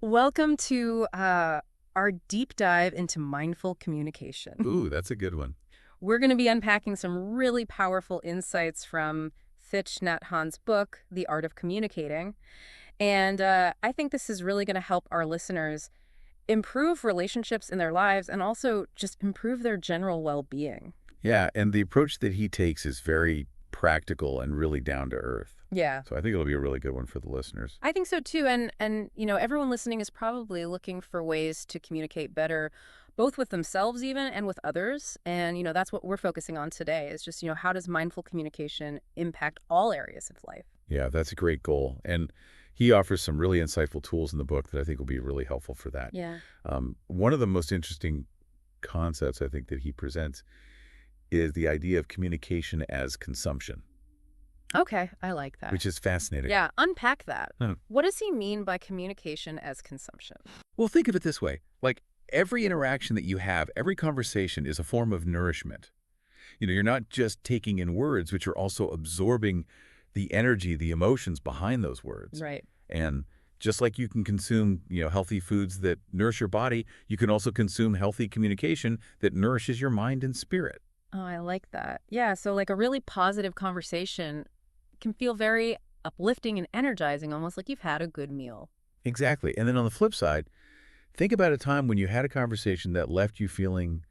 Welcome to our deep dive into mindful communication. Ooh, that's a good one. We're going to be unpacking some really powerful insights from Thich Nhat Hanh's book, The Art of Communicating. And I think this is really going to help our listeners improve relationships in their lives and also just improve their general well-being. Yeah, and the approach that he takes is very practical and really down to earth. Yeah. So I think it'll be a really good one for the listeners. I think so too. And everyone listening is probably looking for ways to communicate better, both with themselves even and with others. And that's what we're focusing on today is just, how does mindful communication impact all areas of life? Yeah, that's a great goal. And he offers some really insightful tools in the book that I think will be really helpful for that. Yeah. One of the most interesting concepts I think that he presents is the idea of communication as consumption, Okay, I like that. which is fascinating. Yeah, unpack that. Huh. What does he mean by communication as consumption? Well, think of it this way. Like every interaction that you have, every conversation is a form of nourishment. You're not just taking in words, but you're also absorbing the energy, the emotions behind those words. Right. And just like you can consume, healthy foods that nourish your body, you can also consume healthy communication that nourishes your mind and spirit. Oh, I like that. Yeah, so like a really positive conversation can feel very uplifting and energizing, almost like you've had a good meal. Exactly. And then on the flip side, think about a time when you had a conversation that left you feeling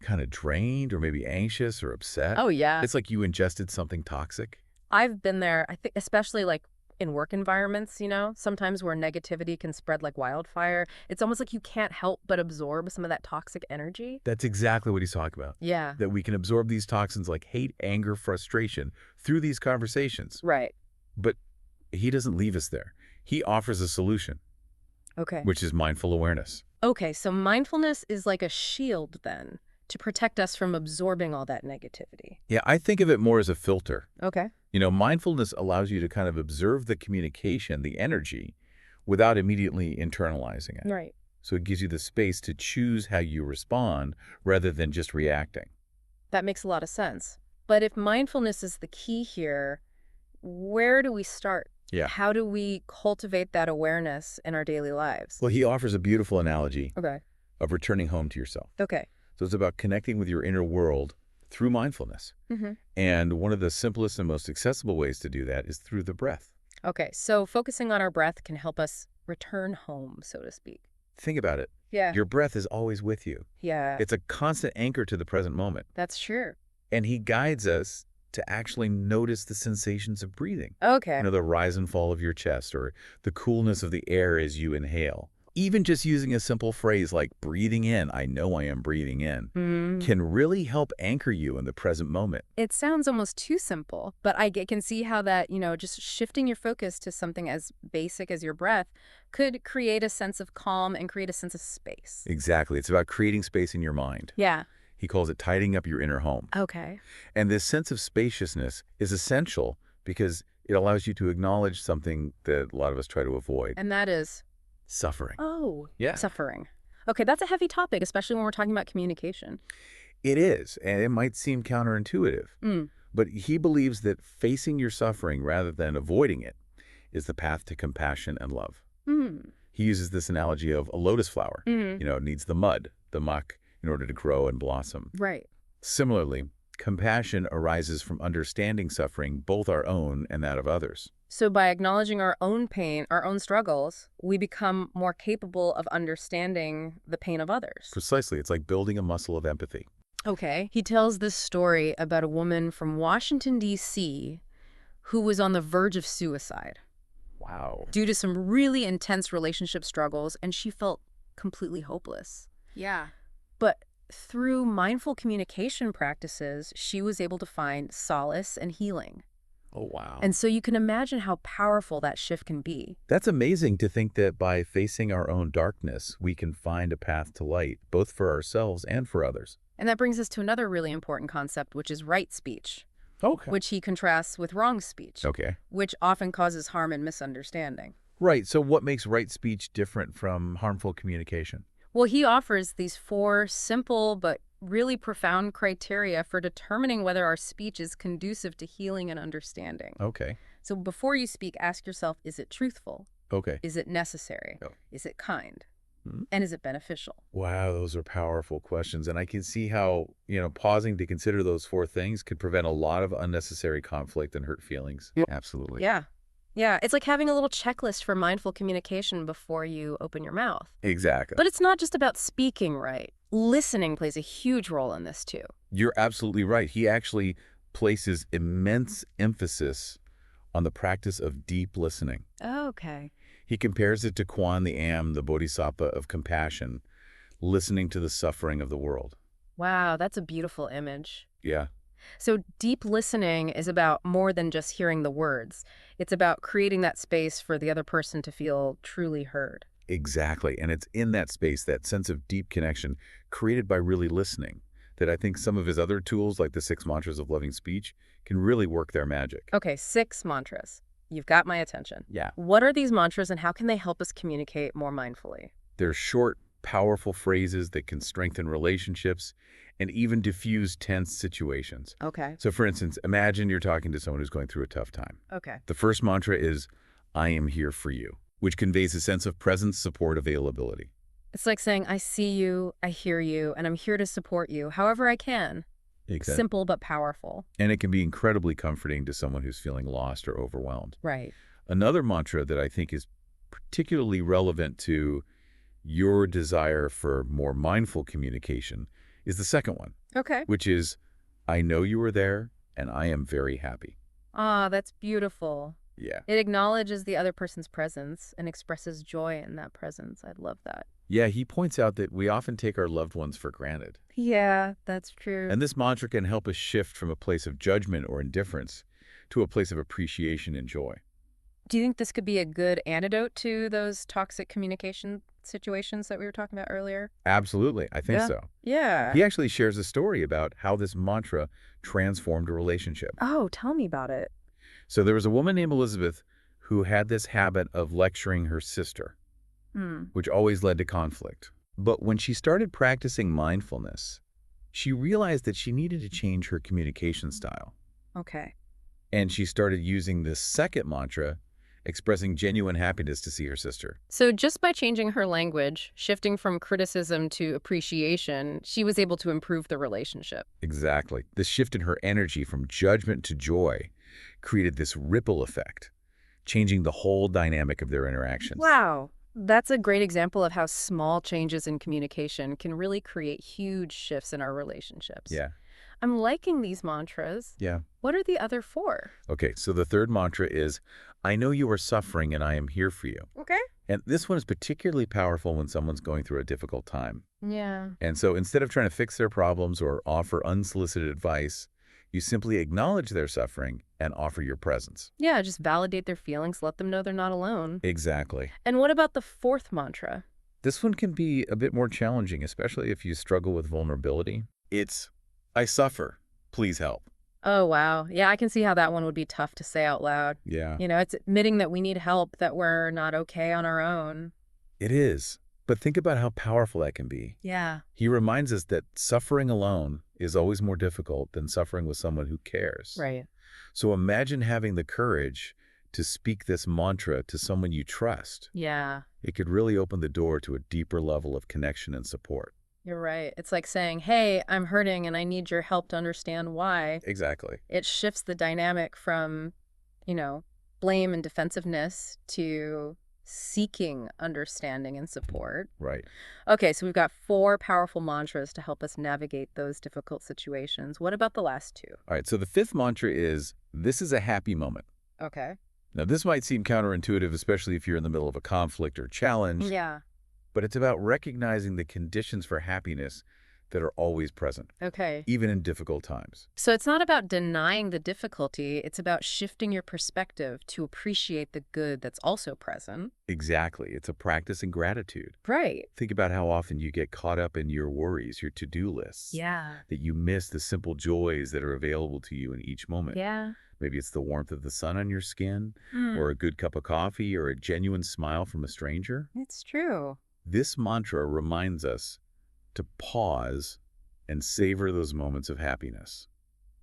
kind of drained or maybe anxious or upset. Oh, yeah. It's like you ingested something toxic. I've been there, I think, especially like in work environments, sometimes where negativity can spread like wildfire. It's almost like you can't help but absorb some of that toxic energy. That's exactly what he's talking about. Yeah. That we can absorb these toxins like hate, anger, frustration through these conversations. Right. But he doesn't leave us there. He offers a solution, Okay. which is mindful awareness. Okay, so mindfulness is like a shield then to protect us from absorbing all that negativity. Yeah, I think of it more as a filter. Okay. Mindfulness allows you to kind of observe the communication, the energy, without immediately internalizing it. Right. So it gives you the space to choose how you respond rather than just reacting. That makes a lot of sense. But if mindfulness is the key here, where do we start? Yeah. How do we cultivate that awareness in our daily lives? Well, he offers a beautiful analogy Okay. of returning home to yourself. Okay. So it's about connecting with your inner world through mindfulness. Mm-hmm. And one of the simplest and most accessible ways to do that is through the breath. Okay, so focusing on our breath can help us return home, so to speak. Think about it. Yeah. Your breath is always with you. Yeah, It's a constant anchor to the present moment. that's true. And he guides us to actually notice the sensations of breathing. Okay. The rise and fall of your chest or the coolness of the air as you inhale. Even just using a simple phrase like breathing in, I know I am breathing in, can really help anchor you in the present moment. It sounds almost too simple, but I can see how that, just shifting your focus to something as basic as your breath could create a sense of calm and create a sense of space. Exactly. It's about creating space in your mind. Yeah. He calls it tidying up your inner home. Okay. And this sense of spaciousness is essential because it allows you to acknowledge something that a lot of us try to avoid. And that is, Suffering. yeah, suffering. Okay, that's a heavy topic, especially when we're talking about communication. It is, and it might seem counterintuitive. Mm. But he believes that facing your suffering rather than avoiding it is the path to compassion and love. Mm. He uses this analogy of a lotus flower. Mm. It needs the mud, the muck, in order to grow and blossom. Right. Similarly, compassion arises from understanding suffering, both our own and that of others. So by acknowledging our own pain, our own struggles, we become more capable of understanding the pain of others. Precisely. It's like building a muscle of empathy. Okay. He tells this story about a woman from Washington, D.C., who was on the verge of suicide Wow. due to some really intense relationship struggles, and she felt completely hopeless. Yeah. But through mindful communication practices, she was able to find solace and healing. Oh, wow. And so you can imagine how powerful that shift can be. That's amazing to think that by facing our own darkness, we can find a path to light, both for ourselves and for others. And that brings us to another really important concept, which is right speech, Okay. which he contrasts with wrong speech, Okay. which often causes harm and misunderstanding. Right. So what makes right speech different from harmful communication? Well, he offers these 4 simple but really profound criteria for determining whether our speech is conducive to healing and understanding. Okay. So before you speak, ask yourself, is it truthful? Okay. Is it necessary? Oh. Is it kind? Hmm. And is it beneficial? Wow, those are powerful questions. And I can see how, pausing to consider those four things could prevent a lot of unnecessary conflict and hurt feelings. Yeah. Absolutely. Yeah. Yeah, it's like having a little checklist for mindful communication before you open your mouth. Exactly. But it's not just about speaking right. Listening plays a huge role in this too. You're absolutely right. He actually places immense emphasis on the practice of deep listening. Okay. He compares it to Kwan the Am, the bodhisattva of compassion, listening to the suffering of the world. Wow, that's a beautiful image. Yeah, So deep listening is about more than just hearing the words. It's about creating that space for the other person to feel truly heard. exactly. And it's in that space, that sense of deep connection created by really listening, that I think some of his other tools, like the 6 mantras of loving speech, can really work their magic. Okay, 6 mantras. You've got my attention. Yeah. What are these mantras and how can they help us communicate more mindfully? They're short, powerful phrases that can strengthen relationships and even diffuse tense situations. Okay. So for instance, imagine you're talking to someone who's going through a tough time. Okay. The first mantra is, I am here for you, which conveys a sense of presence, support, availability. It's like saying, I see you, I hear you, and I'm here to support you however I can. Exactly. Simple but powerful. And it can be incredibly comforting to someone who's feeling lost or overwhelmed. Right. Another mantra that I think is particularly relevant to your desire for more mindful communication is the second one, Okay. which is, I know you were there and I am very happy. Ah, that's beautiful. Yeah. It acknowledges the other person's presence and expresses joy in that presence. I love that. Yeah, he points out that we often take our loved ones for granted. Yeah, that's true. And this mantra can help us shift from a place of judgment or indifference to a place of appreciation and joy. Do you think this could be a good antidote to those toxic communication situations that we were talking about earlier? Absolutely, I think Yeah. so. Yeah. He actually shares a story about how this mantra transformed a relationship. Oh, tell me about it. So there was a woman named Elizabeth who had this habit of lecturing her sister, Hmm. which always led to conflict. But when she started practicing mindfulness, she realized that she needed to change her communication style. Okay. And she started using this second mantra, expressing genuine happiness to see her sister. So just by changing her language, shifting from criticism to appreciation, she was able to improve the relationship. Exactly. This shift in her energy from judgment to joy created this ripple effect, changing the whole dynamic of their interactions. Wow. That's a great example of how small changes in communication can really create huge shifts in our relationships. Yeah. I'm liking these mantras. Yeah. What are the other 4? Okay, so the third mantra is, I know you are suffering and I am here for you. Okay. And this one is particularly powerful when someone's going through a difficult time. Yeah. And so instead of trying to fix their problems or offer unsolicited advice, you simply acknowledge their suffering and offer your presence. Yeah, just validate their feelings, let them know they're not alone. Exactly. And what about the 4th mantra? This one can be a bit more challenging, especially if you struggle with vulnerability. It's, I suffer. Please help. Oh, wow. Yeah, I can see how that one would be tough to say out loud. Yeah. It's admitting that we need help, that we're not okay on our own. It is. But think about how powerful that can be. Yeah. He reminds us that suffering alone is always more difficult than suffering with someone who cares. Right. So imagine having the courage to speak this mantra to someone you trust. Yeah, It could really open the door to a deeper level of connection and support. you're right. It's like saying, hey, I'm hurting and I need your help to understand why. Exactly. It shifts the dynamic from, blame and defensiveness to seeking understanding and support. Right. Okay, so we've got 4 powerful mantras to help us navigate those difficult situations. What about the last 2? All right. So the fifth mantra is, this is a happy moment. Okay. Now, this might seem counterintuitive, especially if you're in the middle of a conflict or challenge, Yeah. but it's about recognizing the conditions for happiness that are always present, Okay. even in difficult times. So it's not about denying the difficulty. It's about shifting your perspective to appreciate the good that's also present. Exactly. It's a practice in gratitude. Right. Think about how often you get caught up in your worries, your to-do lists, Yeah. that you miss the simple joys that are available to you in each moment. Yeah. Maybe it's the warmth of the sun on your skin, Hmm. or a good cup of coffee, or a genuine smile from a stranger. It's true. This mantra reminds us to pause and savor those moments of happiness.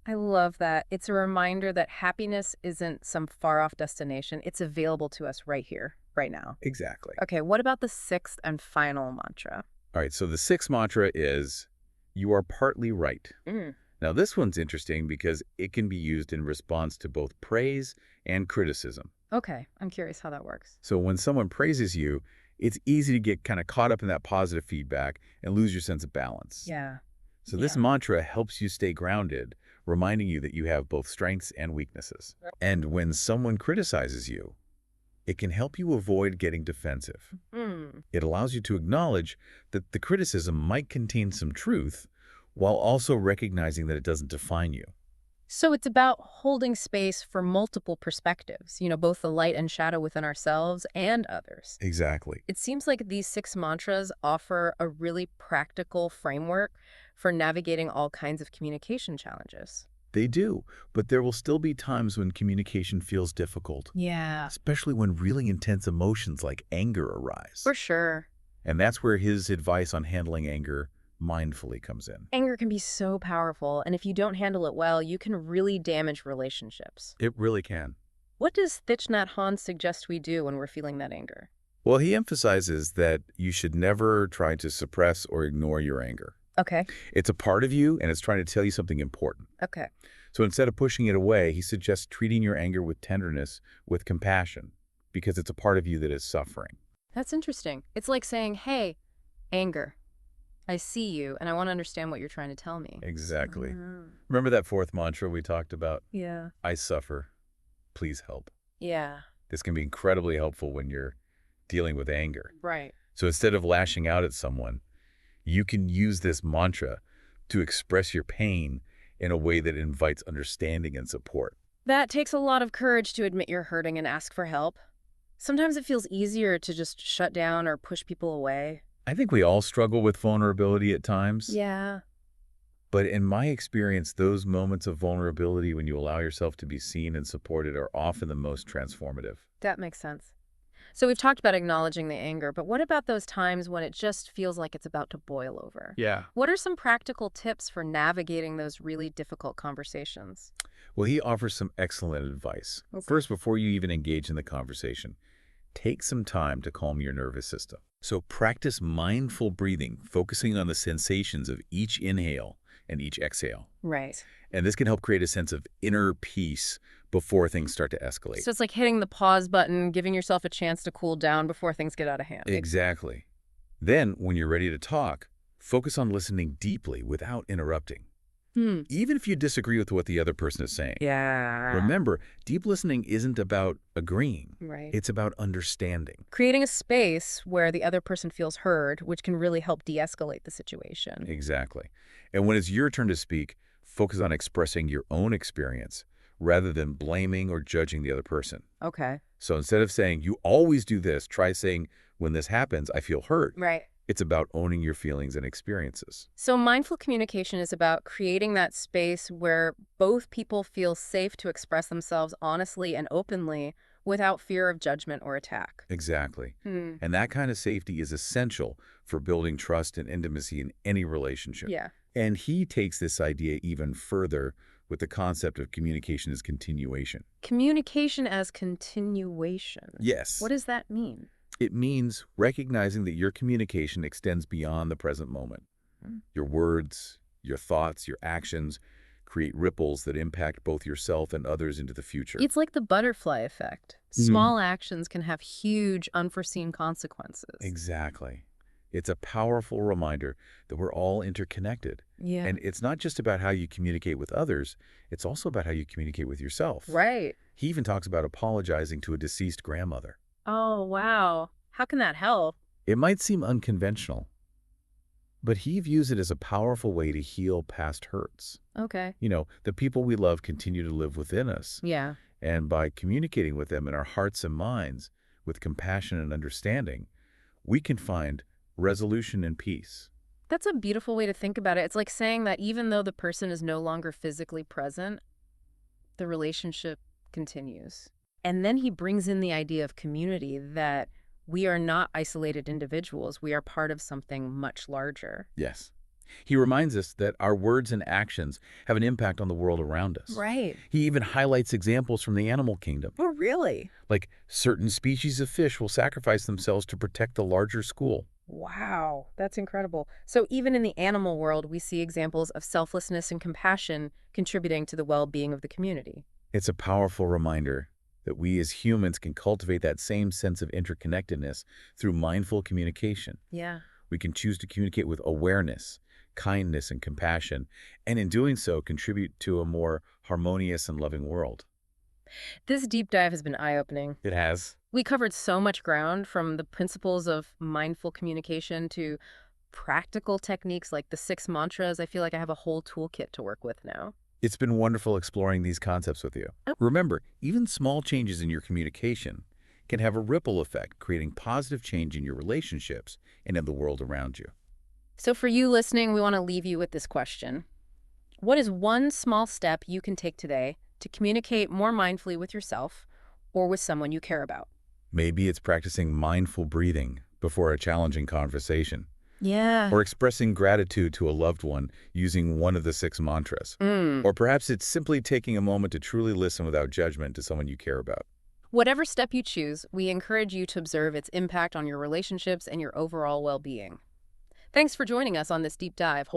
I love that. It's a reminder that happiness isn't some far-off destination. It's available to us right here. right now. Exactly. Okay, what about the sixth and final mantra? All right, so the sixth mantra is, you are partly right. Mm, Now, this one's interesting because it can be used in response to both praise and criticism. okay, I'm curious how that works. So when someone praises you, it's easy to get kind of caught up in that positive feedback and lose your sense of balance. Yeah, So this yeah. mantra helps you stay grounded, reminding you that you have both strengths and weaknesses. And when someone criticizes you, it can help you avoid getting defensive. Mm. It allows you to acknowledge that the criticism might contain some truth, while also recognizing that it doesn't define you. So it's about holding space for multiple perspectives, both the light and shadow within ourselves and others. Exactly. It seems like these six mantras offer a really practical framework for navigating all kinds of communication challenges. They do, but there will still be times when communication feels difficult, Yeah, especially when really intense emotions like anger arise. for sure. And that's where his advice on handling anger mindfully comes in. Anger can be so powerful, and if you don't handle it well, you can really damage relationships. It really can. What does Thich Nhat Hanh suggest we do when we're feeling that anger? Well, he emphasizes that you should never try to suppress or ignore your anger. Okay, It's a part of you, and it's trying to tell you something important. okay. So instead of pushing it away, he suggests treating your anger with tenderness, with compassion, because it's a part of you that is suffering. That's interesting. It's like saying, hey, anger, I see you, and I want to understand what you're trying to tell me. Exactly. Mm. Remember that fourth mantra we talked about? Yeah. I suffer. Please help. Yeah, This can be incredibly helpful when you're dealing with anger. right. So instead of lashing out at someone, you can use this mantra to express your pain in a way that invites understanding and support. That takes a lot of courage to admit you're hurting and ask for help. Sometimes it feels easier to just shut down or push people away. I think we all struggle with vulnerability at times, Yeah. but in my experience, those moments of vulnerability when you allow yourself to be seen and supported are often the most transformative. That makes sense. So we've talked about acknowledging the anger, but what about those times when it just feels like it's about to boil over? Yeah. What are some practical tips for navigating those really difficult conversations? Well, he offers some excellent advice. Okay. First, before you even engage in the conversation, take some time to calm your nervous system. So practice mindful breathing, focusing on the sensations of each inhale and each exhale. Right. And this can help create a sense of inner peace before things start to escalate. So it's like hitting the pause button, giving yourself a chance to cool down before things get out of hand. Exactly. Then, when you're ready to talk, focus on listening deeply without interrupting. Even if you disagree with what the other person is saying. Yeah. Remember, deep listening isn't about agreeing. Right. It's about understanding. Creating a space where the other person feels heard, which can really help de-escalate the situation. Exactly. And when it's your turn to speak, focus on expressing your own experience rather than blaming or judging the other person. Okay. So instead of saying, you always do this, try saying, when this happens, I feel hurt. Right. It's about owning your feelings and experiences. So mindful communication is about creating that space where both people feel safe to express themselves honestly and openly without fear of judgment or attack. Exactly. And that kind of safety is essential for building trust and intimacy in any relationship. Yeah. And he takes this idea even further with the concept of communication as continuation. Communication as continuation. Yes. What does that mean? It means recognizing that your communication extends beyond the present moment. Your words, your thoughts, your actions create ripples that impact both yourself and others into the future. It's like the butterfly effect. Small actions can have huge, unforeseen consequences. Exactly. It's a powerful reminder that we're all interconnected. Yeah. And it's not just about how you communicate with others, it's also about how you communicate with yourself. Right. He even talks about apologizing to a deceased grandmother. Oh, wow. How can that help? It might seem unconventional, but he views it as a powerful way to heal past hurts. Okay. You know, the people we love continue to live within us. Yeah. And by communicating with them in our hearts and minds with compassion and understanding, we can find resolution and peace. That's a beautiful way to think about it. It's like saying that even though the person is no longer physically present, the relationship continues. And then he brings in the idea of community, that we are not isolated individuals. We are part of something much larger. Yes. He reminds us that our words and actions have an impact on the world around us. Right. He even highlights examples from the animal kingdom. Oh, really? Like certain species of fish will sacrifice themselves to protect the larger school. Wow, that's incredible. So even in the animal world, we see examples of selflessness and compassion contributing to the well-being of the community. It's a powerful reminder that we as humans can cultivate that same sense of interconnectedness through mindful communication. Yeah. We can choose to communicate with awareness, kindness, and compassion, and in doing so, contribute to a more harmonious and loving world. This deep dive has been eye-opening. It has. We covered so much ground, from the principles of mindful communication to practical techniques like the 6 mantras. I feel like I have a whole toolkit to work with now. It's been wonderful exploring these concepts with you. Remember, even small changes in your communication can have a ripple effect, creating positive change in your relationships and in the world around you. So for you listening, we want to leave you with this question. What is one small step you can take today to communicate more mindfully with yourself or with someone you care about? Maybe it's practicing mindful breathing before a challenging conversation, Yeah. or expressing gratitude to a loved one using one of the 6 mantras. Mm. Or perhaps it's simply taking a moment to truly listen without judgment to someone you care about. Whatever step you choose, we encourage you to observe its impact on your relationships and your overall well-being. Thanks for joining us on this deep dive.